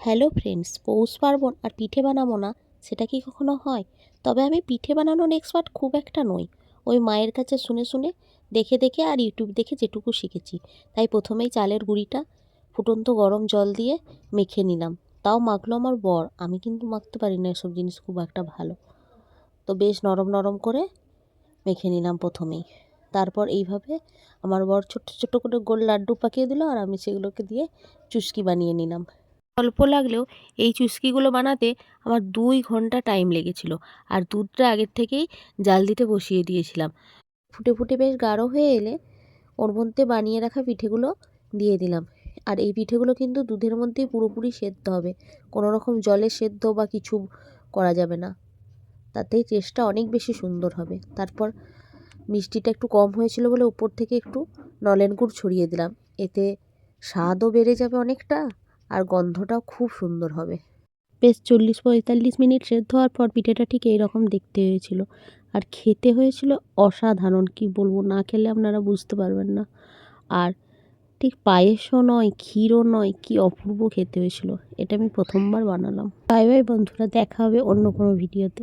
Hello friends, পৌষ পার্বণ আর পিঠে বানাবো না সেটা কি কখনো হয়? তবে আমি পিঠে বানানোর এক্সপার্ট খুব একটা নই। ওই মায়ের কাছে শুনে শুনে দেখে দেখে আর ইউটিউব দেখে যেটুকু শিখেছি। তাই প্রথমেই চালের গুঁড়িটা ফুটন্ত গরম জল দিয়ে মেখে নিলাম। তাও মাখলো আমার বর, আমি কিন্তু মাখতে পারি না এসব জিনিস খুব একটা ভালো। তো বেশ নরম নরম করে মেখে নিলাম প্রথমেই। তারপর এইভাবে আমার বর ছোট্ট ছোট্ট করে গোল লাড্ডু পাকিয়ে দিল আর আমি সেগুলোকে দিয়ে চুস্কি বানিয়ে নিলাম। অল্প লাগলেও এই চুস্কিগুলো বানাতে আমার 2 ঘন্টা টাইম লেগেছিল। আর দুধটা আগের থেকেই জাল দিতে বসিয়ে দিয়েছিলাম। ফুটে ফুটে বেশ গাঢ় হয়ে এলে ওর মধ্যে বানিয়ে রাখা পিঠেগুলো দিয়ে দিলাম। আর এই পিঠেগুলো কিন্তু দুধের মধ্যেই পুরোপুরি সেদ্ধ হবে, কোনো রকম জলে সেদ্ধ বা কিছু করা যাবে না, তাতেই টেস্টটা অনেক বেশি সুন্দর হবে। তারপর মিষ্টিটা একটু কম হয়েছিল বলে উপর থেকে একটু নলেন গুড় ছড়িয়ে দিলাম। এতে স্বাদও বেড়ে যাবে অনেকটা, আর গন্ধটাও খুব সুন্দর হবে। বেশ 40-45 মিনিট সেদ্ধ হওয়ার পর পিঠেটা ঠিক এইরকম দেখতে হয়েছিল। আর খেতে হয়েছিল অসাধারণ, কি বলবো, না খেলে আপনারা বুঝতে পারবেন না। আর ঠিক পায়েসও নয়, ক্ষীরও নয়, কি অপূর্ব খেতে হয়েছিল। এটা আমি প্রথমবার বানালাম। বাই বাই বন্ধুরা, দেখা হবে অন্য কোনো ভিডিওতে।